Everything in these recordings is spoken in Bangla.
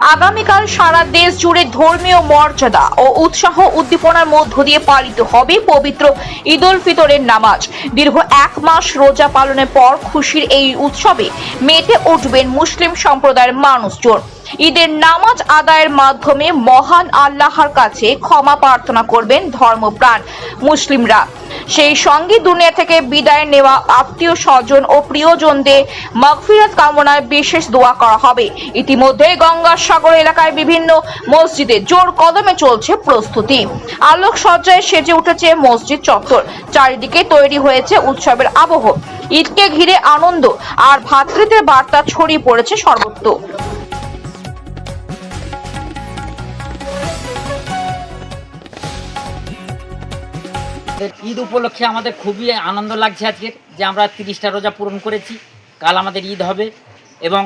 আগামীকাল সারা দেশ জুড়ে ধর্মীয় মর্যাদা ও উৎসাহ উদ্দীপনার মধ্য দিয়ে পালিত হবে পবিত্র ঈদ উল ফিতরের নামাজ। দীর্ঘ এক মাস রোজা পালনের পর খুশির এই উৎসবে মেতে উঠবেন মুসলিম সম্প্রদায়ের মানুষজন। ঈদের নামাজ আদায়ের মাধ্যমে মহান আল্লাহর কাছে ক্ষমা প্রার্থনা করবেন ধর্মপ্রাণ মুসলিমরা। সেই সঙ্গে দুনিয়া থেকে বিদায় নেওয়া আত্মীয় স্বজন ও প্রিয়জনদের মাগফিরাত কামনায় বিশেষ দোয়া করা হবে। ইতিমধ্যে গঙ্গাসাগর এলাকায় বিভিন্ন মসজিদে জোর কদমে চলছে প্রস্তুতি। আলোকসজ্জায় সেজে উঠেছে মসজিদ চত্বর, চারিদিকে তৈরি হয়েছে উৎসবের আবহ। ঈদকে ঘিরে আনন্দ আর ভ্রাতৃত্বের বার্তা ছড়িয়ে পড়েছে সর্বত্র। ঈদ উপলক্ষে আমাদের খুবই আনন্দ লাগছে আজকের, যে আমরা 30টা রোজা পূরণ করেছি। কাল আমাদের ঈদ হবে এবং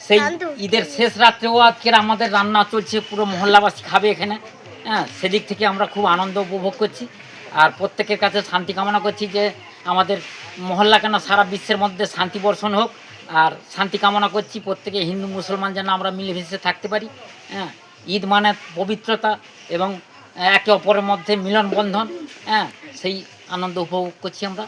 সেই ঈদের শেষ রাত্রেও আজকের আমাদের রান্না চলছে, পুরো মহল্লাবাসী খাবে এখানে। হ্যাঁ, সেদিক থেকে আমরা খুব আনন্দ উপভোগ করছি আর প্রত্যেকের কাছে শান্তি কামনা করছি যে আমাদের মহল্লা কেন সারা বিশ্বের মধ্যে শান্তি বর্ষণ হোক। আর শান্তি কামনা করছি প্রত্যেকে হিন্দু মুসলমান যেন আমরা মিলেমিশে থাকতে পারি। হ্যাঁ, ঈদ মানে পবিত্রতা এবং একে অপরের মধ্যে মিলন বন্ধন। হ্যাঁ, সেই আনন্দ উপভোগ করছি আমরা।